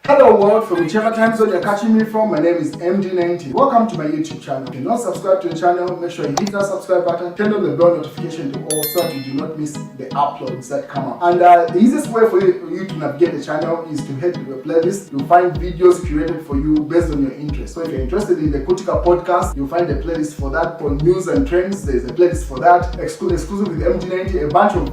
Hello world, from whichever time zone you're catching me from, my name is MD90. Welcome to my YouTube channel. If you're not subscribed to the channel, make sure you hit that subscribe button, turn on the bell notification to all so that you do not miss the uploads that come up. And the easiest way for you to navigate the channel is to head to the playlist. You'll find videos curated for you based on your interest. So if you're interested in the Kutika podcast, you'll find a playlist for that. For news and trends, there's a playlist for that. Exclusive with MD90, a bunch of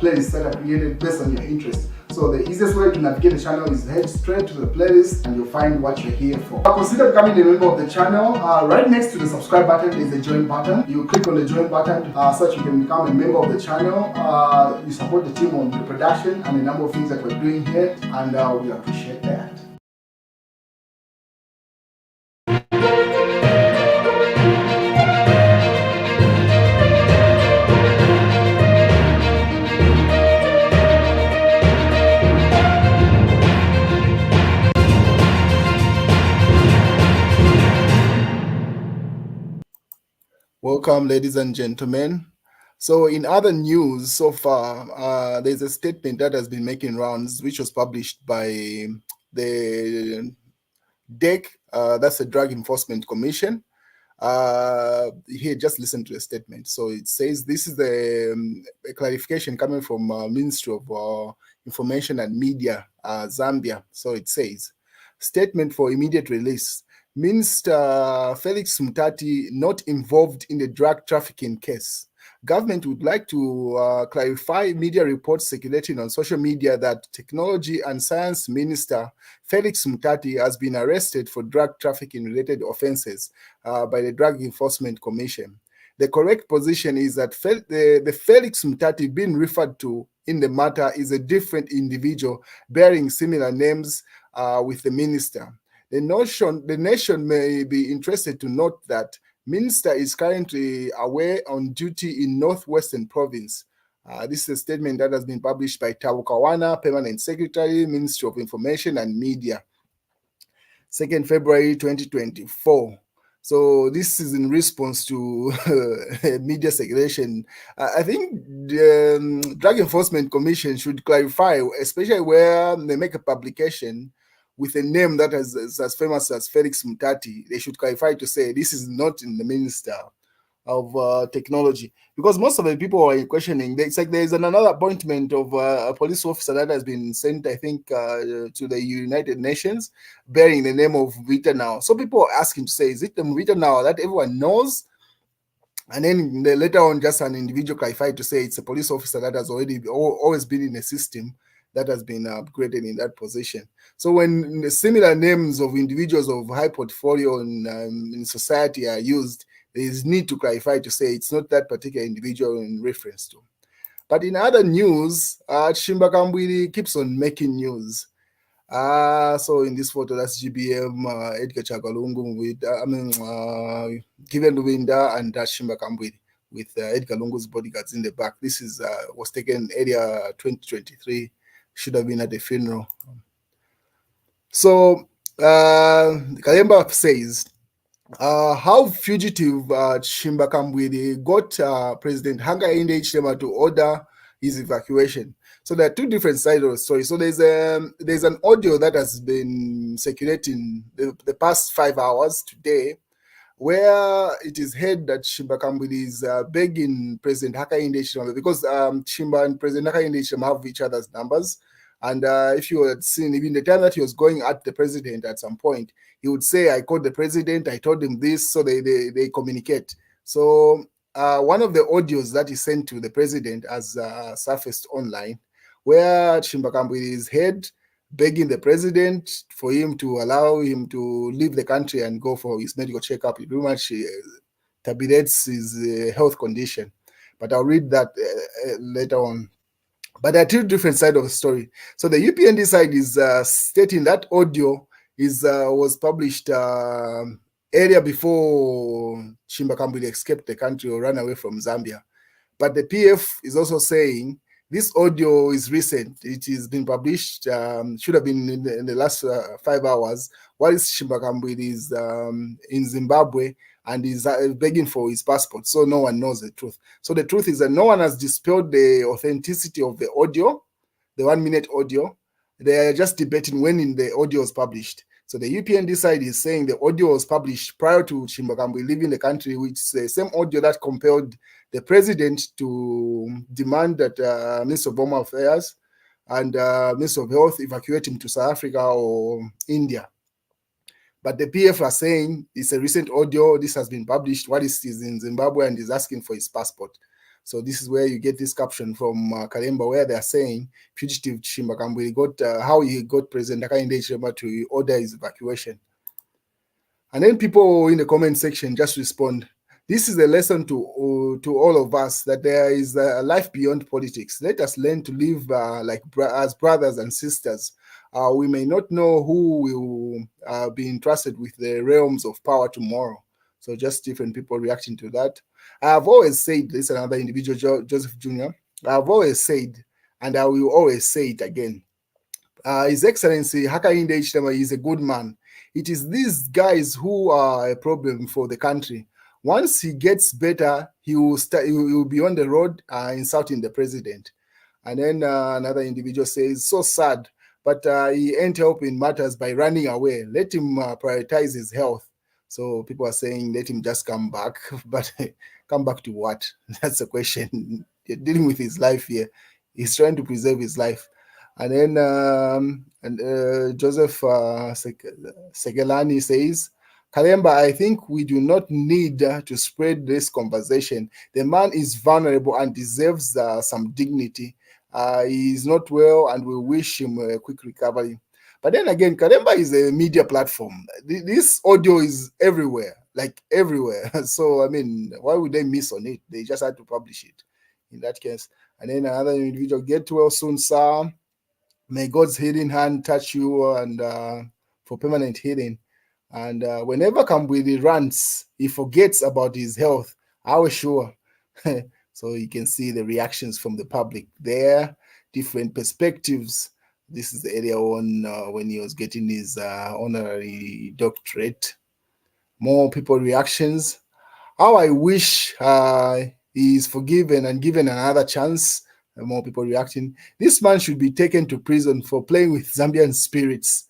playlists that are created based on your interest. So the easiest way to navigate the channel is head straight to the playlist and you'll find what you're here for. Consider becoming a member of the channel. Right next to the subscribe button is the join button. You click on the join button so that you can become a member of the channel. You support the team on the production and a number of things that we're doing here, and we appreciate that. Welcome, ladies and gentlemen. So in other news so far, there's a statement that has been making rounds, which was published by the DEC, that's the Drug Enforcement Commission. Here, just listen to the statement. So it says this is a clarification coming from Ministry of Information and Media, Zambia. So it says, statement for immediate release. Minister Felix Mutati not involved in the drug trafficking case. Government would like to clarify media reports circulating on social media that Technology and Science Minister Felix Mutati has been arrested for drug trafficking related offenses by the Drug Enforcement Commission. The correct position is that the Felix Mutati being referred to in the matter is a different individual bearing similar names with the minister. The nation may be interested to note that Minister is currently away on duty in Northwestern Province. This is a statement that has been published by Tabu Kawana, Permanent Secretary, Ministry of Information and Media, 2nd February 2024. So this is in response to media circulation. I think the Drug Enforcement Commission should clarify, especially where they make a publication with a name that is as famous as Felix Mutati. They should clarify to say this is not in the Minister of Technology, because most of the people are questioning. It's like there's another appointment of a police officer that has been sent, I think, to the United Nations, bearing the name of Vita Now. So people are asking to say, is it the Vita Now that everyone knows? And then later on, just an individual clarified to say it's a police officer that has always been in the system that has been upgraded in that position. So when the similar names of individuals of high portfolio in society are used, there is need to clarify to say it's not that particular individual in reference to. But in other news, Chishimba Kambwili keeps on making news. So in this photo, that's GBM, Edgar Chagalungu with, Given Winda and Chishimba Kambwili with Edgar Lungu's bodyguards in the back. This is was taken area 2023. Should have been at the funeral. So Kalemba says, how fugitive Chishimba Kambwili got President Hakainde Hichilema to order his evacuation. So there are two different sides of the story. So there's an audio that has been circulating the past 5 hours today, where it is heard that Chishimba Kambwili is begging President Hakainde Hichilema, because Chishimba and President Hakainde Hichilema have each other's numbers. And if you had seen, even the time that he was going at the president at some point, he would say, I called the president, I told him this, so they communicate. So one of the audios that he sent to the president has surfaced online, where Chishimba Kambwili is heard begging the president for him to allow him to leave the country and go for his medical checkup. He pretty much tabulates his health condition. But I'll read that later on. But there are two different sides of the story. So the UPND side is stating that audio was published earlier before Chishimba Kambwili escaped the country or ran away from Zambia. But the PF is also saying this audio is recent. It has been published, should have been in the last 5 hours, while Chishimba Kambwili is in Zimbabwe and is begging for his passport. So no one knows the truth. So the truth is that no one has dispelled the authenticity of the audio, the 1 minute audio. they are just debating when in the audio was published. So the UPND side is saying the audio was published prior to Kambwili leaving the country, which is the same audio that compelled the president to demand that Minister of Home Affairs and Minister of Health evacuate him to South Africa or India. But the PF are saying it's a recent audio. This has been published. What is in Zimbabwe and is asking for his passport. So this is where you get this caption from Kalemba, where they are saying fugitive Chishimba Kambwili got how he got President Hakainde Hichilema to order his evacuation. And then people in the comment section just respond. This is a lesson to all of us that there is a life beyond politics. Let us learn to live as brothers and sisters. We may not know who will be entrusted with the realms of power tomorrow. So just different people reacting to that. I have always said, this another individual, Joseph Jr., I have always said, and I will always say it again, His Excellency Hakainde Hichilema is a good man. It is these guys who are a problem for the country. Once he gets better, he will be on the road insulting the president. And then another individual says, so sad, but he ain't helping matters by running away. Let him prioritize his health. So people are saying, let him just come back. But come back to what? That's the question. You're dealing with his life here. He's trying to preserve his life. And then Joseph Segelani says, Kalemba, I think we do not need to spread this conversation. The man is vulnerable and deserves some dignity. He is not well and we wish him a quick recovery. But then again, Kalemba is a media platform. This audio is everywhere, like everywhere. So, I mean, why would they miss on it? They just had to publish it in that case. And then another individual, get well soon, sir. May God's healing hand touch you and for permanent healing. And whenever Kambwili runs, he forgets about his health. I was sure. So you can see the reactions from the public there, different perspectives. This is the area on when he was getting his honorary doctorate. More people reactions. How I wish he is forgiven and given another chance. More people reacting. This man should be taken to prison for playing with Zambian spirits.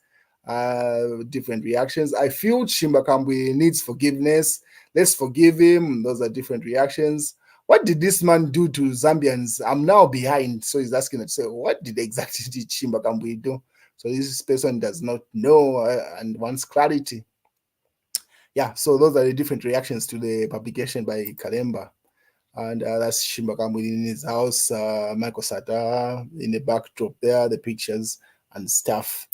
Different reactions. I feel Chimba Kambwili needs forgiveness. Let's forgive him. Those are different reactions. What did this man do to Zambians? I'm now behind. So he's asking to say, what did exactly did Chimba Kambwili do? So this person does not know and wants clarity. Yeah, so those are the different reactions to the publication by Kalemba. And that's Chimba Kambwili in his house, Michael Sata in the backdrop there, the pictures and stuff.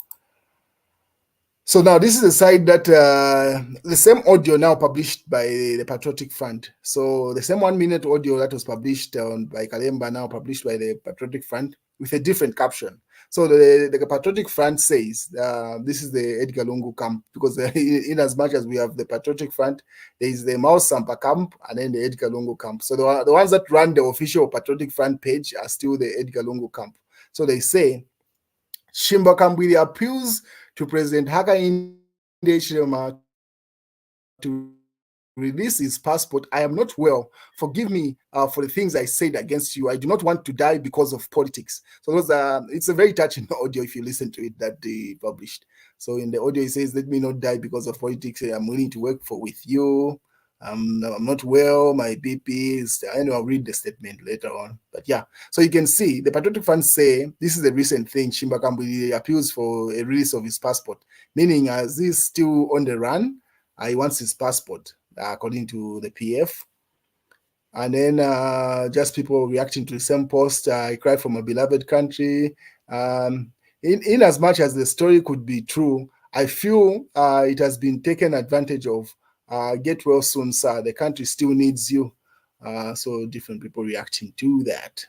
So now this is the side that the same audio now published by the Patriotic Front. So the same 1 minute audio that was published by Kalemba now published by the Patriotic Front with a different caption. So the Patriotic Front says this is the Edgar Lungu camp, because in as much as we have the Patriotic Front, there is the Mao Sampa camp and then the Edgar Lungu camp. So the ones that run the official Patriotic Front page are still the Edgar Lungu camp. So they say, Chimba Kambwili appeals to President Hakainde Hichilema to release his passport. I am not well. Forgive me for the things I said against you. I do not want to die because of politics. So it's a very touching audio if you listen to it that they published. So in the audio, it says, let me not die because of politics. I'm willing to work with you. I'm not well. My BP is, I know I'll read the statement later on. But yeah, so you can see the Patriotic Front say this is a recent thing. Chimba Kambwili appeals for a release of his passport, meaning as he's still on the run, he wants his passport, according to the PF. And then just people reacting to the same post. I cry for my beloved country. In as much as the story could be true, I feel it has been taken advantage of. Get well soon, sir. The country still needs you. So different people reacting to that.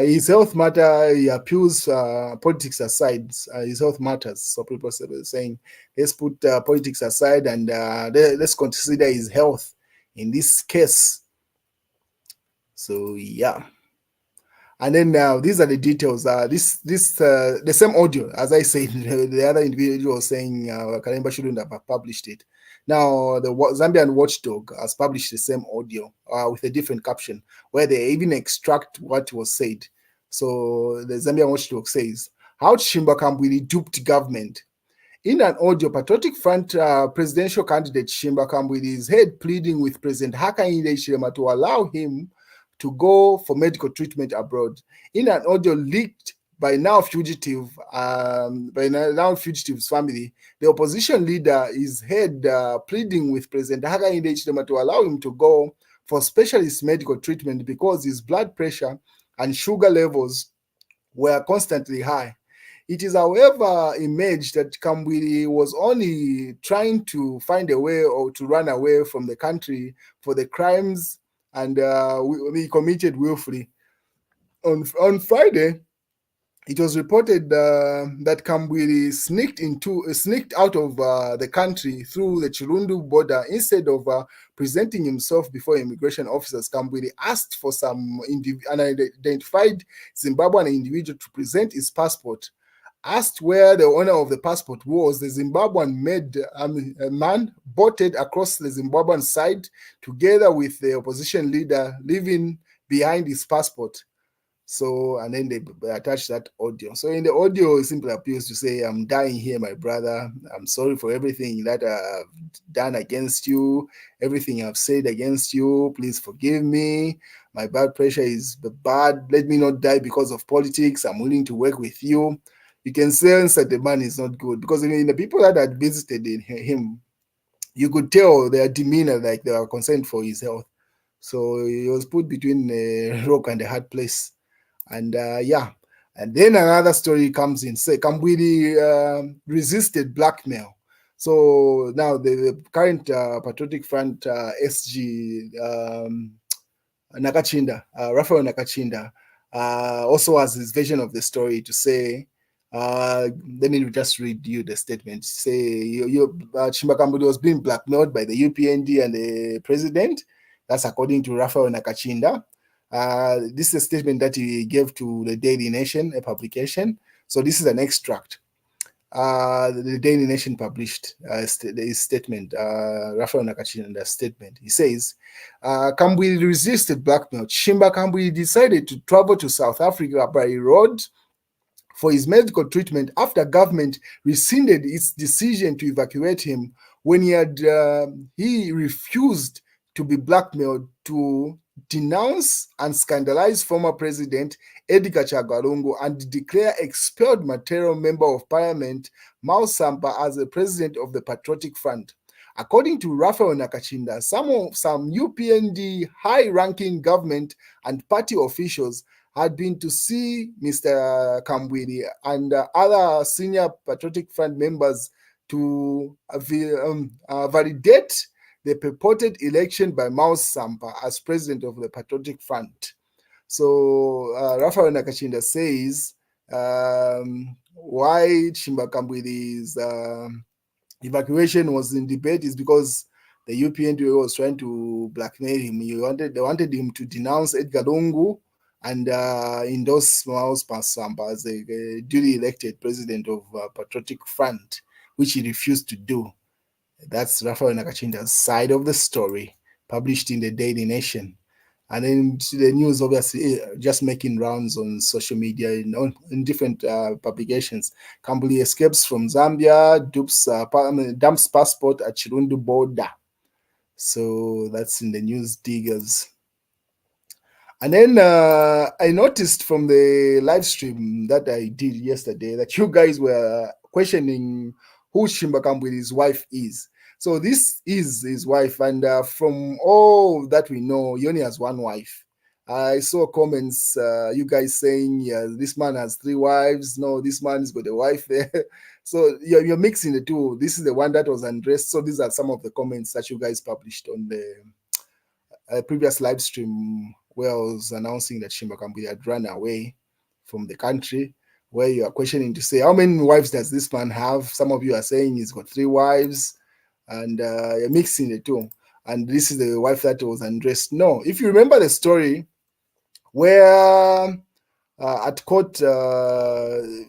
His health matter, he appeals politics aside. His health matters. So people are saying, let's put politics aside and let's consider his health in this case. So yeah. And then these are the details. The same audio, as I said, the other individual was saying Kalemba shouldn't have published it. Now, the Zambian watchdog has published the same audio with a different caption, where they even extract what was said. So the Zambian watchdog says, how Chishimba Kambwili duped government. In an audio, Patriotic Front presidential candidate Chishimba Kambwili is heard pleading with President Hakainde Hichilema to allow him to go for medical treatment abroad. In an audio leaked by now fugitive's family, the opposition leader is heard pleading with President Hakainde Hichilema to allow him to go for specialist medical treatment because his blood pressure and sugar levels were constantly high. It is, however, imaged that Kambwili was only trying to find a way or to run away from the country for the crimes and he committed willfully. On Friday, it was reported that Kambwili sneaked out of the country through the Chirundu border instead of presenting himself before immigration officers. Kambwili asked for some unidentified Zimbabwean individual to present his passport. Asked where the owner of the passport was, the Zimbabwean man bolted across the Zimbabwean side together with the opposition leader, leaving behind his passport. So, and then they attach that audio. So in the audio, it simply appears to say, I'm dying here, my brother. I'm sorry for everything that I've done against you, everything I've said against you. Please forgive me. My blood pressure is bad. Let me not die because of politics. I'm willing to work with you. You can sense that the man is not good because the people that had visited him, you could tell their demeanor, like they were concerned for his health. So he was put between a rock and a hard place. And and then another story comes in. Say Kambwili resisted blackmail. So now the current Patriotic Front SG Nakachinda, Raphael Nakachinda, also has his version of the story to say, let me just read you the statement. Say, Chishimba Kambwili was being blackmailed by the UPND and the president. That's according to Raphael Nakachinda. This is a statement that he gave to the Daily Nation, a publication. So this is an extract. The Daily Nation published his statement, Raphael Nakachinda's statement. He says, Kambwili resisted blackmail. Chishimba Kambwili decided to travel to South Africa by road for his medical treatment after government rescinded its decision to evacuate him when he refused to be blackmailed to denounce and scandalize former President Edgar Chagwa Lungu and declare expelled Matero Member of Parliament Mao Sampa as the president of the Patriotic Front. According to Raphael Nakachinda, some UPND high-ranking government and party officials had been to see Mr. Kambwili and other senior Patriotic Front members to validate the purported election by Mao Sampa as president of the Patriotic Front. So Raphael Nakachinda says why Chishimba Kambwili's evacuation was in debate is because the UPND was trying to blackmail him. They wanted him to denounce Edgar Lungu and endorse Mao Sampa as a duly elected president of Patriotic Front, which he refused to do. That's Raphael Nakachinda's side of the story, published in the Daily Nation. And then the news, obviously, just making rounds on social media in different publications. Kambwili escapes from Zambia, dumps passport at Chirundu border. So that's in the news diggers. And then I noticed from the live stream that I did yesterday that you guys were questioning who Chishimba Kambwili's wife is. So this is his wife, and from all that we know, he only has one wife. I saw comments, you guys saying, yeah, this man has 3 wives. No, this man's got a wife there. So you're mixing the two. This is the one that was undressed. So these are some of the comments that you guys published on the previous live stream where I was announcing that Chishimba Kambwili had run away from the country, where you are questioning to say, how many wives does this man have? Some of you are saying he's got 3 wives. And you're mixing the two. And this is the wife that was undressed. No, if you remember the story where at court,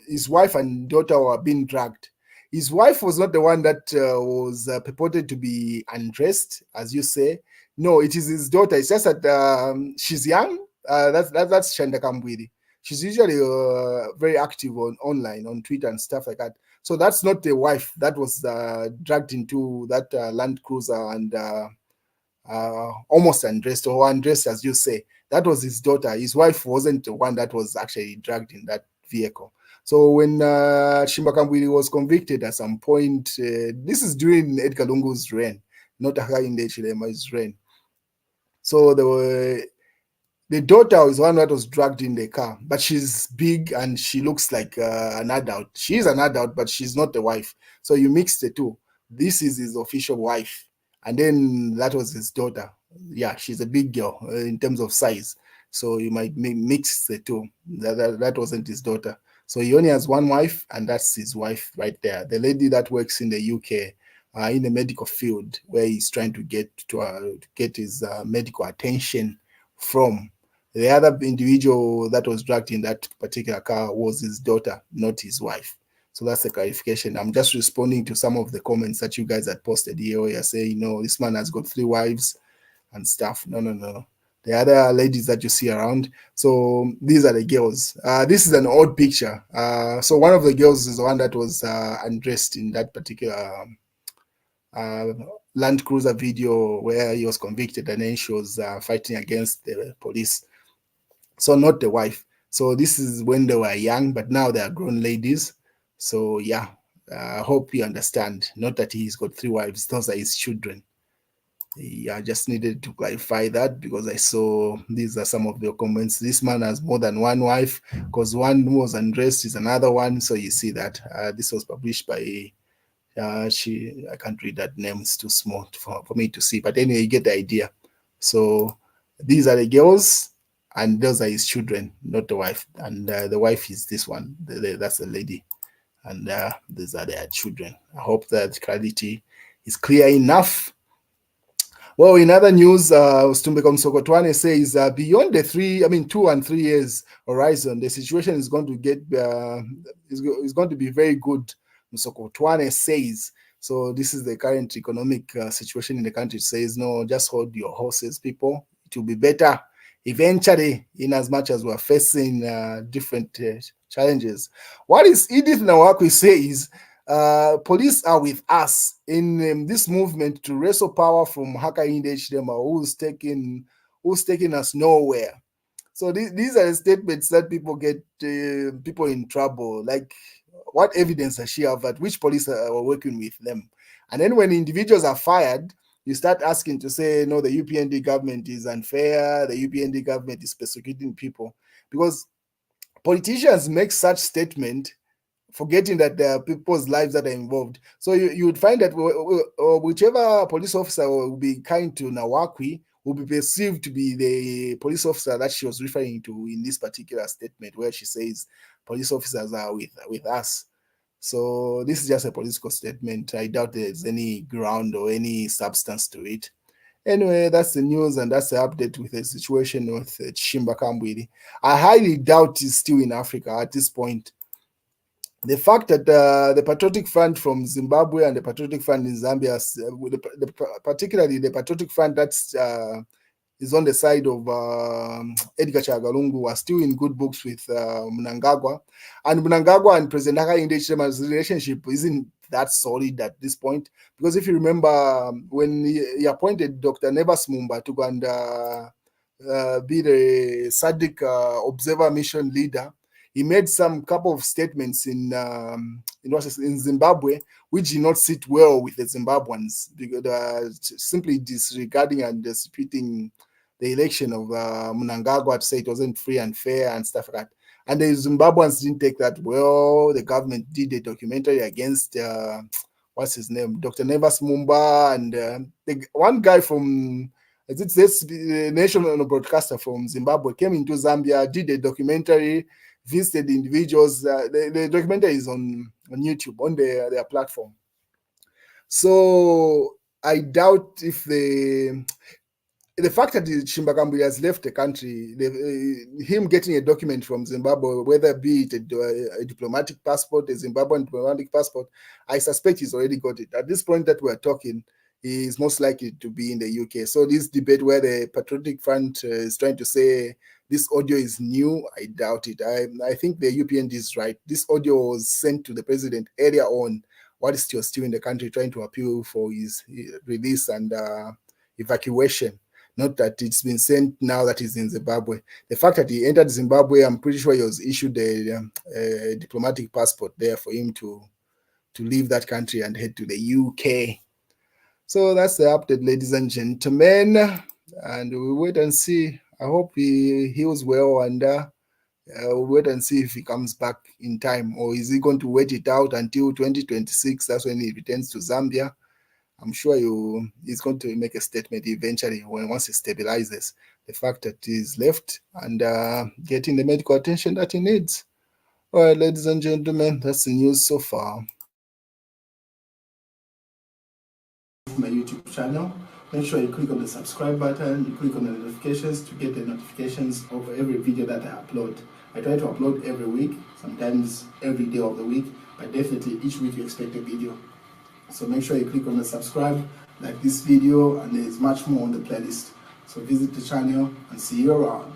his wife and daughter were being dragged. His wife was not the one that was purported to be undressed, as you say. No, it is his daughter. It's just that she's young. That's Chanda Kambwili. she's usually very active on online, on Twitter and stuff like that. So that's not the wife that was dragged into that Land Cruiser and almost undressed, or undressed, as you say. That was his daughter. His wife wasn't the one that was actually dragged in that vehicle. So when Kambwili was convicted at some point, this is during Edgar Lungu's reign, not Hakainde Hichilema's reign. So the daughter is one that was dragged in the car, but she's big and she looks like an adult. She is an adult, but she's not the wife. So you mix the two. This is his official wife, and then that was his daughter. Yeah, she's a big girl in terms of size. So you might mix the two. That wasn't his daughter. So he only has one wife, and that's his wife right there. The lady that works in the UK in the medical field, where he's trying to get his medical attention from. The other individual that was dragged in that particular car was his daughter, not his wife. So that's the clarification. I'm just responding to some of the comments that you guys had posted here, where you're saying, this man has got 3 wives and stuff. No. The other ladies that you see around. So these are the girls. This is an old picture. So one of the girls is the one that was undressed in that particular Land Cruiser video where he was convicted, and then she was fighting against the police. So not the wife. So this is when they were young, but now they are grown ladies. So yeah, I hope you understand. Not that he's got 3 wives; those are his children. Yeah, I just needed to clarify that because I saw these are some of the comments. This man has more than 1 wife because one was undressed is another one. So you see that this was published by I can't read that name; it's too small for me to see. But anyway, you get the idea. So these are the girls, and those are his children, not the wife. And the wife is this one. That's the lady, and these are their children. I hope that clarity is clear enough. Well, in other news, Stumbeko Msokotwane says beyond the 2 and 3 years horizon, the situation is going to get is going to be very good. Msokotwane says. So this is the current economic situation in the country. It says, no, just hold your horses, people. It will be better eventually, in as much as we're facing different challenges. What is Edith Nawakwi says, police are with us in this movement to wrestle power from Hakainde Hichilema, who's taking us nowhere. So these are the statements that people get people in trouble. Like, what evidence does she have that which police are working with them? And then when individuals are fired, you start asking to say, no, the UPND government is unfair, the UPND government is persecuting people. Because politicians make such statement forgetting that there are people's lives that are involved. So you would find that whichever police officer will be kind to Nawakwi will be perceived to be the police officer that she was referring to in this particular statement, where she says police officers are with us. So this is just a political statement. I doubt there's any ground or any substance to it. Anyway, that's the news, and that's the update with the situation with Chishimba Kambwili. I highly doubt he's still in Africa at this point. The fact that the Patriotic Front from Zimbabwe and the Patriotic Front in Zambia, particularly the Patriotic Front that's is on the side of Edgar Chagalungu, are still in good books with Mnangagwa. And Mnangagwa and President Hakainde Hichilema's relationship isn't that solid at this point. Because if you remember, when he appointed Dr. Nevas Mumba to go and be the SADC observer mission leader, he made some couple of statements in Zimbabwe, which did not sit well with the Zimbabweans, because simply disregarding and disputing the election of Mnangagwa to say it wasn't free and fair and stuff like that. And the Zimbabweans didn't take that well. The government did a documentary against what's his name, Dr. Nevas Mumba, and the one guy from this national broadcaster from Zimbabwe came into Zambia, did a documentary, visited individuals. The documentary is on YouTube, on their platform. So I doubt if the fact that Chishimba Kambwili has left the country, him getting a document from Zimbabwe, whether be it a diplomatic passport, a Zimbabwean diplomatic passport, I suspect he's already got it. At this point that we're talking, he is most likely to be in the UK. So this debate where the Patriotic Front is trying to say this audio is new, I doubt it. I think the UPND is right. This audio was sent to the president earlier on, whilst he was still in the country, trying to appeal for his release and evacuation. Not that it's been sent now that he's in Zimbabwe. The fact that he entered Zimbabwe, I'm pretty sure he was issued a diplomatic passport there for him to leave that country and head to the UK. So that's the update, ladies and gentlemen, and we'll wait and see. I hope he heals well, and we'll wait and see if he comes back in time, or is he going to wait it out until 2026? That's when he returns to Zambia. I'm sure he's going to make a statement eventually once he stabilizes the fact that he's left and getting the medical attention that he needs. All right, ladies and gentlemen, that's the news so far. My YouTube channel, make sure you click on the subscribe button, you click on the notifications to get the notifications of every video that I upload. I try to upload every week, sometimes every day of the week, but definitely each week you expect a video. So make sure you click on the subscribe, like this video, and there's much more on the playlist. So visit the channel and see you around.